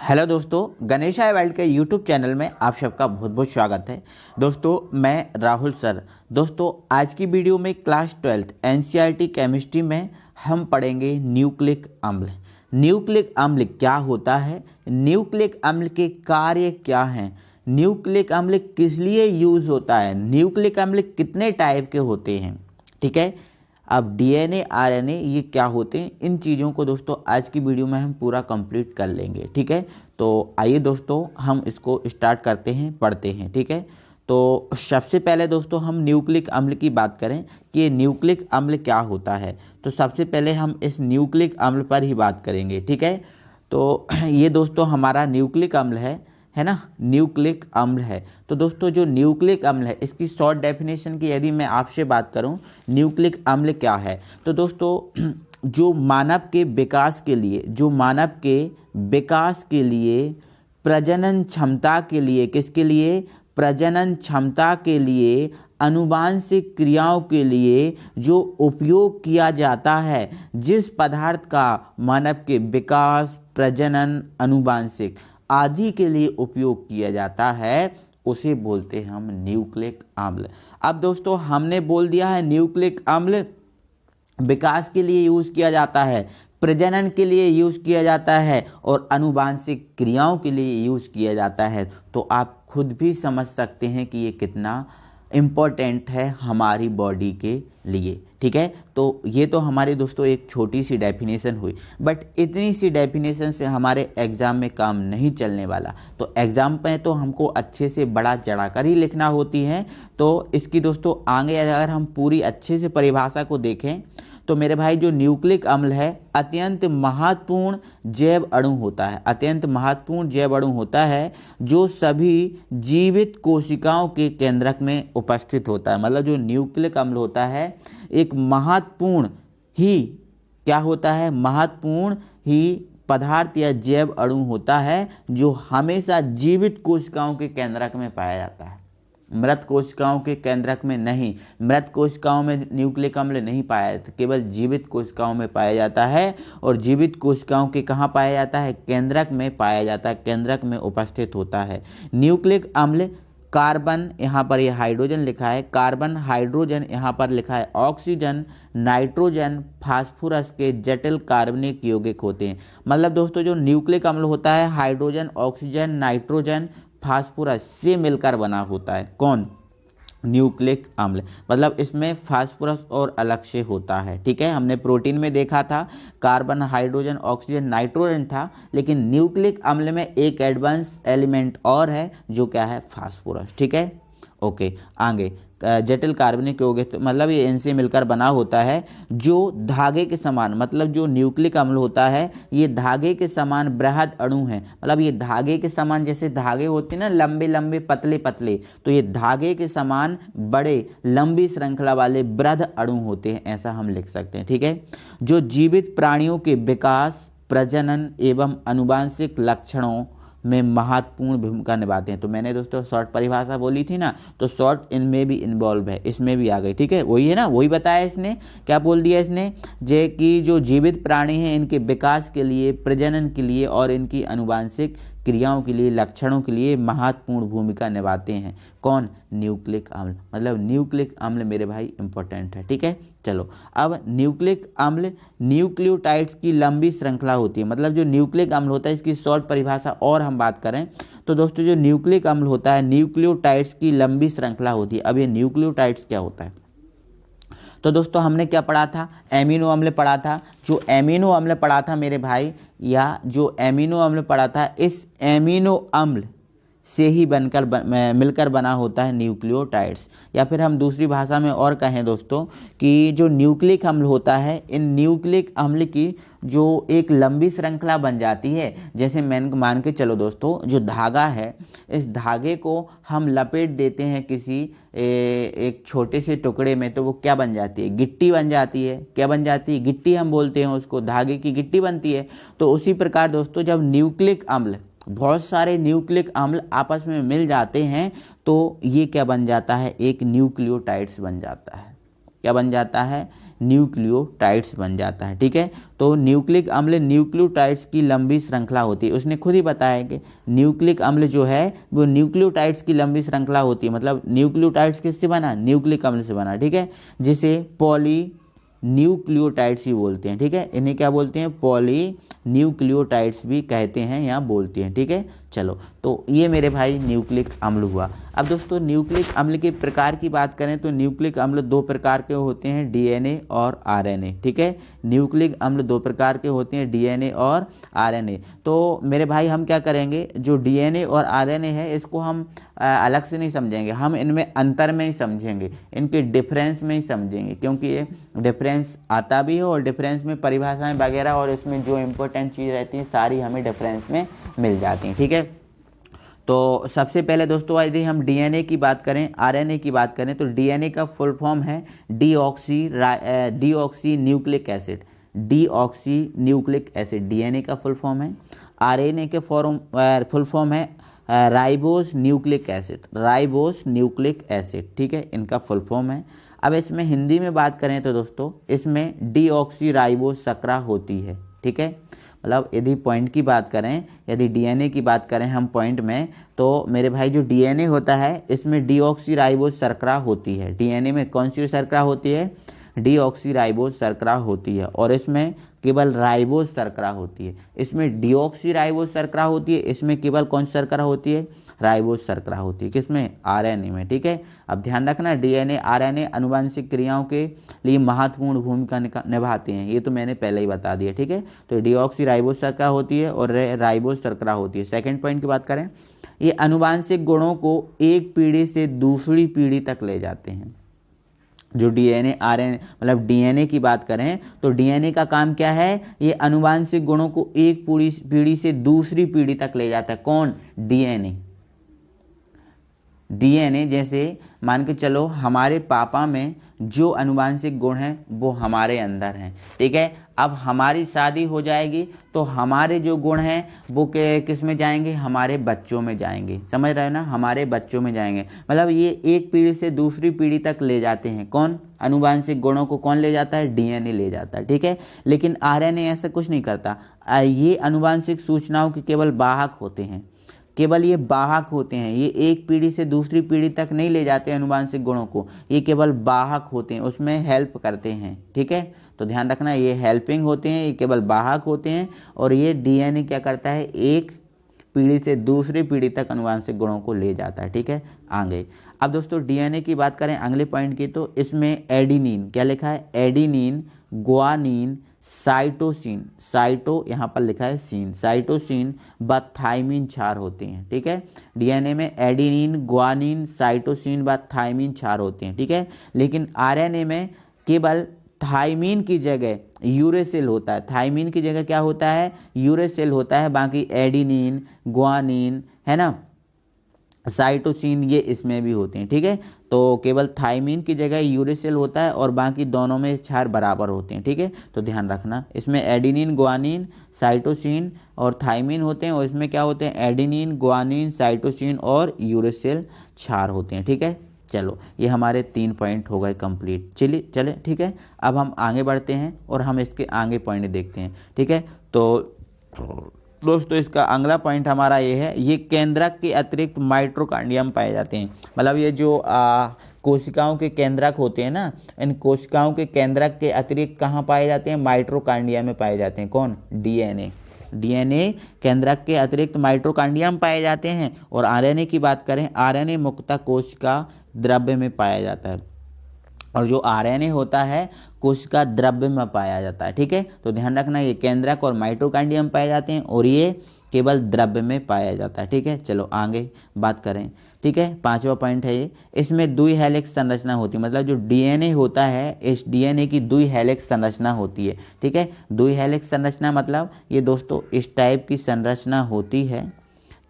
Hello दोस्तों, गणेश आई world के YouTube channel में आप सबका बहुत बहुत स्वागत है। दोस्तों मैं राहुल सर। दोस्तों आज की वीडियो में क्लास 12 एनसीईआरटी केमिस्ट्री में हम पढ़ेंगे न्यूक्लिक अम्ल। न्यूक्लिक अम्ल क्या होता है, न्यूक्लिक अम्ल के कार्य क्या हैं, न्यूक्लिक अम्ल किस लिए यूज़ होता है, न्यूक्लिक अम्ल कितने टाइप के होते हैं। ठीक है, अब डीएनए आरएनए ये क्या होते हैं, इन चीज़ों को दोस्तों आज की वीडियो में हम पूरा कंप्लीट कर लेंगे। ठीक है, तो आइए दोस्तों हम इसको स्टार्ट करते हैं, पढ़ते हैं। ठीक है, तो सबसे पहले दोस्तों हम न्यूक्लिक अम्ल की बात करें कि ये न्यूक्लिक अम्ल क्या होता है, तो सबसे पहले हम इस न्यूक्लिक अम्ल पर ही बात करेंगे। ठीक है, तो ये दोस्तों हमारा न्यूक्लिक अम्ल है ना, न्यूक्लिक अम्ल है। तो दोस्तों जो न्यूक्लिक अम्ल है इसकी शॉर्ट डेफिनेशन की यदि मैं आपसे बात करूं, न्यूक्लिक अम्ल क्या है, तो दोस्तों जो मानव के विकास के लिए, जो मानव के विकास के लिए, प्रजनन क्षमता के लिए, किसके लिए, प्रजनन क्षमता के लिए, आनुवांशिक क्रियाओं के लिए जो उपयोग किया जाता है, जिस पदार्थ का मानव के विकास, प्रजनन, आनुवांशिक आदि के लिए उपयोग किया जाता है, उसे बोलते हैं हम न्यूक्लिक अम्ल। अब दोस्तों हमने बोल दिया है न्यूक्लिक अम्ल विकास के लिए यूज़ किया जाता है, प्रजनन के लिए यूज़ किया जाता है और आनुवांशिक क्रियाओं के लिए यूज़ किया जाता है। तो आप खुद भी समझ सकते हैं कि ये कितना इम्पोर्टेंट है हमारी बॉडी के लिए। ठीक है, तो ये तो हमारे दोस्तों एक छोटी सी डेफिनेशन हुई, बट इतनी सी डेफिनेशन से हमारे एग्ज़ाम में काम नहीं चलने वाला। तो एग्ज़ाम में तो हमको अच्छे से बड़ा चढ़ाकर ही लिखना होती है। तो इसकी दोस्तों आगे अगर हम पूरी अच्छे से परिभाषा को देखें तो मेरे भाई जो न्यूक्लिक अम्ल है अत्यंत महत्वपूर्ण जैव अणु होता है, अत्यंत महत्वपूर्ण जैव अणु होता है जो सभी जीवित कोशिकाओं के केंद्रक में उपस्थित होता है। मतलब जो न्यूक्लिक अम्ल होता है एक महत्वपूर्ण ही क्या होता है, महत्वपूर्ण ही पदार्थ या जैव अणु होता है जो हमेशा जीवित कोशिकाओं के केंद्रक में पाया जाता है, मृत कोशिकाओं के केंद्रक में नहीं। मृत कोशिकाओं में न्यूक्लिक अम्ल नहीं पाया जाता, केवल जीवित कोशिकाओं में पाया जाता है। और जीवित कोशिकाओं के कहाँ पाया जाता है, केंद्रक में पाया जाता है, केंद्रक में उपस्थित होता है। न्यूक्लिक अम्ल कार्बन, यहाँ पर ये हाइड्रोजन लिखा है, कार्बन, हाइड्रोजन, यहाँ पर लिखा है ऑक्सीजन, नाइट्रोजन, फास्फोरस के जटिल कार्बनिक यौगिक होते हैं। मतलब दोस्तों जो न्यूक्लिक अम्ल होता है हाइड्रोजन, ऑक्सीजन, नाइट्रोजन, फास्फोरस से मिलकर बना होता है। कौन, न्यूक्लिक अम्ल। मतलब इसमें फास्फोरस और अलग से होता है। ठीक है, हमने प्रोटीन में देखा था कार्बन, हाइड्रोजन, ऑक्सीजन, नाइट्रोजन था, लेकिन न्यूक्लिक अम्ल में एक एडवांस एलिमेंट और है जो क्या है, फास्फोरस। ठीक है, ओके। आगे जटिल कार्बनिक यौगिक, मतलब ये इनसे मिलकर बना होता है जो धागे के समान, मतलब जो न्यूक्लिक अम्ल होता है ये धागे के समान बृहद अणु हैं। मतलब ये धागे के समान, जैसे धागे होते हैं ना लंबे लंबे पतले पतले, तो ये धागे के समान बड़े लंबी श्रृंखला वाले बृहद अणु होते हैं, ऐसा हम लिख सकते हैं। ठीक है, जो जीवित प्राणियों के विकास, प्रजनन एवं आनुवांशिक लक्षणों में महत्वपूर्ण भूमिका निभाते हैं। तो मैंने दोस्तों शॉर्ट परिभाषा बोली थी ना, तो शॉर्ट इनमें भी इन्वॉल्व है, इसमें भी आ गई। ठीक है, वही है ना, वही बताया इसने, क्या बोल दिया इसने, जे कि जो जीवित प्राणी हैं इनके विकास के लिए, प्रजनन के लिए और इनकी आनुवांशिक क्रियाओं के लिए, लक्षणों के लिए महत्वपूर्ण भूमिका निभाते हैं। कौन, न्यूक्लिक अम्ल। मतलब न्यूक्लिक अम्ल मेरे भाई इंपॉर्टेंट है। ठीक है, चलो अब न्यूक्लिक अम्ल न्यूक्लियोटाइड्स की लंबी श्रृंखला होती है। मतलब जो न्यूक्लिक अम्ल होता है इसकी शॉर्ट परिभाषा और हम बात करें तो दोस्तों जो न्यूक्लिक अम्ल होता है न्यूक्लियोटाइड्स की लंबी श्रृंखला होती है। अब ये न्यूक्लियोटाइड्स क्या होता है, तो दोस्तों हमने क्या पढ़ा था, एमिनो अम्ल पढ़ा था। जो एमिनो अम्ल पढ़ा था मेरे भाई, या जो एमिनो अम्ल पढ़ा था, इस एमिनो अम्ल से ही मिलकर बना होता है न्यूक्लियोटाइड्स। या फिर हम दूसरी भाषा में और कहें दोस्तों कि जो न्यूक्लिक अम्ल होता है, इन न्यूक्लिक अम्ल की जो एक लंबी श्रृंखला बन जाती है। जैसे मान के चलो दोस्तों, जो धागा है इस धागे को हम लपेट देते हैं किसी एक छोटे से टुकड़े में, तो वो क्या बन जाती है, गिट्टी बन जाती है। क्या बन जाती है, गिट्टी हम बोलते हैं उसको, धागे की गिट्टी बनती है। तो उसी प्रकार दोस्तों जब न्यूक्लिक अम्ल, बहुत सारे न्यूक्लिक अम्ल आपस में मिल जाते हैं तो ये क्या बन जाता है, एक न्यूक्लियोटाइड्स बन जाता है। क्या बन जाता है, न्यूक्लियोटाइड्स बन जाता है। ठीक है, तो न्यूक्लिक अम्ल न्यूक्लियोटाइड्स की लंबी श्रृंखला होती है। उसने खुद ही बताया कि न्यूक्लिक अम्ल जो है वो न्यूक्लियोटाइड्स की लंबी श्रृंखला होती है। मतलब न्यूक्लियोटाइड्स किससे बना? न्यूक्लिक अम्ल से बना। ठीक है, जिसे पॉली न्यूक्लियोटाइड्स ही बोलते हैं। ठीक है, इन्हें क्या बोलते हैं? पॉली न्यूक्लियोटाइड्स भी कहते हैं या बोलते हैं। ठीक है, चलो, तो ये मेरे भाई न्यूक्लिक अम्ल हुआ। अब दोस्तों न्यूक्लिक अम्ल के प्रकार की बात करें तो न्यूक्लिक अम्ल दो प्रकार के होते हैं, डीएनए और आरएनए। ठीक है, न्यूक्लिक अम्ल दो प्रकार के होते हैं, डीएनए और आरएनए। तो मेरे भाई हम क्या करेंगे, जो डीएनए और आरएनए है इसको हम अलग से नहीं समझेंगे, हम इनमें अंतर में ही समझेंगे, इनके डिफरेंस में ही समझेंगे, क्योंकि ये डिफरेंस आता भी है और डिफरेंस में परिभाषाएं वगैरह और इसमें जो इम्पोर्टेंट चीज़ रहती है सारी हमें डिफरेंस में मिल जाती हैं। ठीक है, तो सबसे पहले दोस्तों यदि हम डीएनए की बात करें, आरएनए की बात करें, तो डीएनए का फुल फॉर्म है deoxy nucleic acid. Deoxy nucleic acid DNA का फुल फॉर्म है। आरएनए के फुल फॉर्म है ribose nucleic acid. Ribose nucleic acid, ठीक है, इनका फुल फॉर्म है। अब इसमें हिंदी में बात करें तो दोस्तों इसमें डीऑक्सी राइबोस सक्रा होती है। ठीक है, मतलब यदि पॉइंट की बात करें, यदि डीएनए की बात करें हम पॉइंट में, तो मेरे भाई जो डीएनए होता है इसमें डीऑक्सी राइबोस शर्करा होती है। डीएनए में कौन सी शर्करा होती है? डीऑक्सी राइबोस शर्करा होती है, और इसमें केवल राइबोस शर्करा होती है। इसमें डीऑक्सी राइबोस शर्करा होती है, इसमें केवल कौन सी शर्करा होती है? राइबोस शर्करा होती है। किसमें? आरएनए में। ठीक है, अब ध्यान रखना डीएनए आरएनए अनुवांशिक क्रियाओं के लिए महत्वपूर्ण भूमिका निभाते हैं, ये तो मैंने पहले ही बता दिया। ठीक है, तो डीऑक्सी राइबोस शर्करा होती है और राइबोस शर्करा होती है। सेकेंड पॉइंट की बात करें, ये अनुवांशिक गुणों को एक पीढ़ी से दूसरी पीढ़ी तक ले जाते हैं। जो डीएनए आरएनए मतलब डीएनए की बात करें तो डीएनए का काम क्या है? ये अनुवांशिक गुणों को एक पीढ़ी से दूसरी पीढ़ी तक ले जाता है। कौन? डीएनए। डीएनए जैसे मान के चलो हमारे पापा में जो अनुवांशिक गुण हैं वो हमारे अंदर हैं। ठीक है, अब हमारी शादी हो जाएगी तो हमारे जो गुण हैं वो किस में जाएंगे? हमारे बच्चों में जाएंगे। समझ रहे हो ना? हमारे बच्चों में जाएंगे। मतलब ये एक पीढ़ी से दूसरी पीढ़ी तक ले जाते हैं। कौन? अनुवांशिक गुणों को कौन ले जाता है? डीएनए ले जाता है। ठीक है, लेकिन आरएनए ऐसा कुछ नहीं करता। ये अनुवांशिक सूचनाओं के केवल वाहक होते हैं, केवल ये वाहक होते हैं। ये एक पीढ़ी से दूसरी पीढ़ी तक नहीं ले जाते अनुवांशिक गुणों को, ये केवल वाहक होते हैं, उसमें हेल्प करते हैं। ठीक है, तो ध्यान रखना ये हेल्पिंग होते हैं, ये केवल वाहक होते हैं। और ये डीएनए क्या करता है? एक पीढ़ी से दूसरी पीढ़ी तक अनुवांशिक गुणों को ले जाता है। ठीक है, आगे अब दोस्तों डीएनए की बात करें अगले पॉइंट की, तो इसमें एडिनिन क्या लिखा है? एडिनिन, ग्वानिन, साइटोसिन, साइटो यहाँ पर लिखा है सीन, साइटोसिन व थाइमिन क्षार होते हैं। ठीक है, डीएनए में एडिनिन, ग्वानिन, साइटोसिन व थाइमिन क्षार होते हैं। ठीक है, लेकिन आरएनए में केवल थाइमिन की जगह यूरेसिल होता है। थाइमिन की जगह क्या होता है? यूरेसिल होता है। बाकी एडिनिन, ग्वानिन है ना, साइटोसिन ये इसमें भी होते हैं। ठीक है, तो केवल थाइमिन की जगह यूरेसिल होता है और बाकी दोनों में क्षार बराबर होते हैं। ठीक है, तो ध्यान रखना इसमें एडिनिन, ग्वानिन, साइटोसिन और थाइमिन होते हैं, और इसमें क्या होते हैं? एडिनिन, ग्वानिन, साइटोसिन और यूरेसिल क्षार होते हैं। ठीक है, चलो ये हमारे 3 पॉइंट हो गए कंप्लीट। चले ठीक है, अब हम आगे बढ़ते हैं और हम इसके आगे पॉइंट देखते हैं। ठीक है, तो दोस्तों इसका अगला पॉइंट हमारा ये है, ये केंद्रक के अतिरिक्त माइटोकॉन्ड्रिया में पाए जाते हैं। मतलब ये जो कोशिकाओं के केंद्रक होते हैं ना, इन कोशिकाओं के केंद्रक के अतिरिक्त कहाँ पाए जाते हैं? माइटोकॉन्ड्रिया में पाए जाते हैं। कौन? डीएनए। डीएनए केंद्रक के अतिरिक्त माइटोकॉन्ड्रिया में पाए जाते हैं। और आरएनए की बात करें, आरएनए मुख्यतः कोशिका द्रव्य में पाया जाता है, और जो आरएनए होता है कोशिका द्रव्य में पाया जाता है। ठीक है, तो ध्यान रखना ये केंद्रक और माइटोकॉन्ड्रिया में पाए जाते हैं और ये केवल द्रव्य में पाया जाता है। ठीक है, चलो आगे बात करें। ठीक है, 5वां पॉइंट है ये, इसमें द्वि हेलिक्स संरचना होती है। मतलब जो डीएनए होता है इस डीएनए की द्वि हेलिक्स संरचना होती है। ठीक है, द्वि हेलिक्स संरचना मतलब ये दोस्तों इस टाइप की संरचना होती है,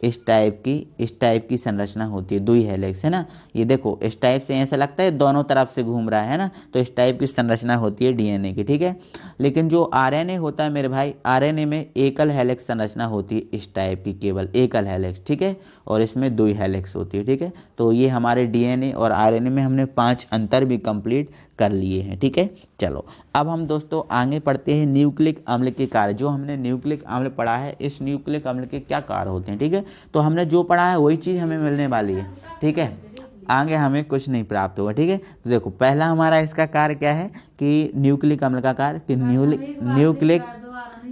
इस टाइप की संरचना होती है, द्वि हेलिक्स है ना। ये देखो इस टाइप से ऐसा लगता है दोनों तरफ से घूम रहा है ना, तो इस टाइप की संरचना होती है डीएनए की। ठीक है, लेकिन जो आरएनए होता है मेरे भाई, आरएनए में एकल हेलिक्स संरचना होती है, इस टाइप की केवल एकल हेलिक्स। ठीक है, और इसमें द्वि हेलिक्स होती है। ठीक है, तो ये हमारे डीएनए और आरएनए में हमने 5 अंतर भी कंप्लीट कर लिए हैं। ठीक है, चलो अब हम दोस्तों आगे पढ़ते हैं न्यूक्लिक अम्ल के कार्य। जो हमने न्यूक्लिक अम्ल पढ़ा है, इस न्यूक्लिक अम्ल के क्या कार्य होते हैं। ठीक है, तो हमने जो पढ़ा है वही चीज़ हमें मिलने वाली है। ठीक है, आगे हमें कुछ नहीं प्राप्त होगा। ठीक है, तो देखो पहला हमारा इसका कार्य क्या है कि न्यूक्लिक अम्ल का कार्य कि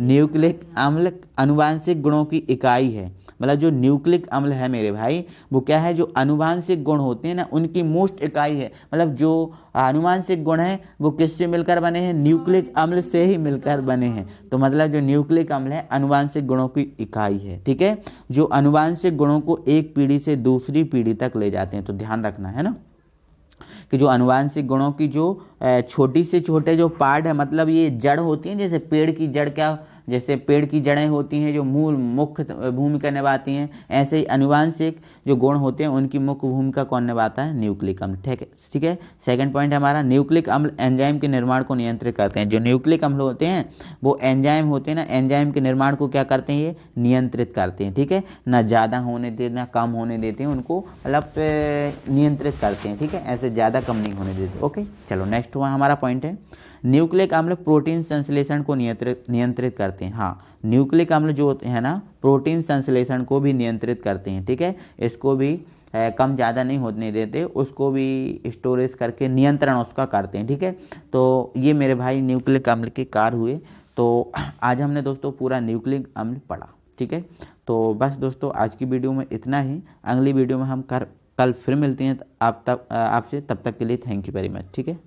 न्यूक्लिक अम्ल आनुवांशिक गुणों की इकाई है। मतलब जो न्यूक्लिक अम्ल है मेरे भाई, वो क्या है, जो आनुवांशिक गुण होते हैं ना, उनकी मोस्ट इकाई है। मतलब जो आनुवांशिक गुण है वो किससे मिलकर बने हैं, न्यूक्लिक अम्ल से ही मिलकर बने हैं। तो मतलब जो न्यूक्लिक अम्ल है आनुवांशिक गुणों की इकाई है। ठीक है, जो आनुवांशिक गुणों को एक पीढ़ी से दूसरी पीढ़ी तक ले जाते हैं। तो ध्यान रखना है ना कि जो आनुवांशिक गुणों की जो छोटी से छोटे जो पार्ट है, मतलब ये जड़ होती है, जैसे पेड़ की जड़ क्या, जैसे पेड़ की जड़ें होती हैं जो मूल मुख्य भूमिका निभाती हैं, ऐसे ही आनुवांशिक जो गुण होते हैं उनकी मुख्य भूमिका कौन निभाता है, न्यूक्लिक अम्ल। ठीक है, सेकंड पॉइंट हमारा, न्यूक्लिक अम्ल एंजाइम के निर्माण को नियंत्रित करते हैं। जो न्यूक्लिक अम्ल होते हैं वो एंजाइम होते हैं ना, एंजाइम के निर्माण को क्या करते हैं, ये नियंत्रित करते हैं। ठीक है, ना ज़्यादा होने देते ना कम होने देते हैं उनको, मतलब नियंत्रित करते हैं। ठीक है, ऐसे ज़्यादा कम नहीं होने देते। ओके, चलो नेक्स्ट हुआ हमारा पॉइंट है, न्यूक्लिक अम्ल प्रोटीन संश्लेषण को नियंत्रित करते हैं। हाँ, न्यूक्लिक अम्ल जो है ना प्रोटीन संश्लेषण को भी नियंत्रित करते हैं। ठीक है, इसको भी कम ज़्यादा नहीं होने देते, उसको भी स्टोरेज करके नियंत्रण उसका करते हैं। ठीक है, तो ये मेरे भाई न्यूक्लिक अम्ल के कार्य हुए। तो आज हमने दोस्तों पूरा न्यूक्लिक अम्ल पढ़ा। ठीक है, तो बस दोस्तों आज की वीडियो में इतना ही। अगली वीडियो में हम कल फिर मिलते हैं आपसे, तब तक के लिए थैंक यू वेरी मच। ठीक है।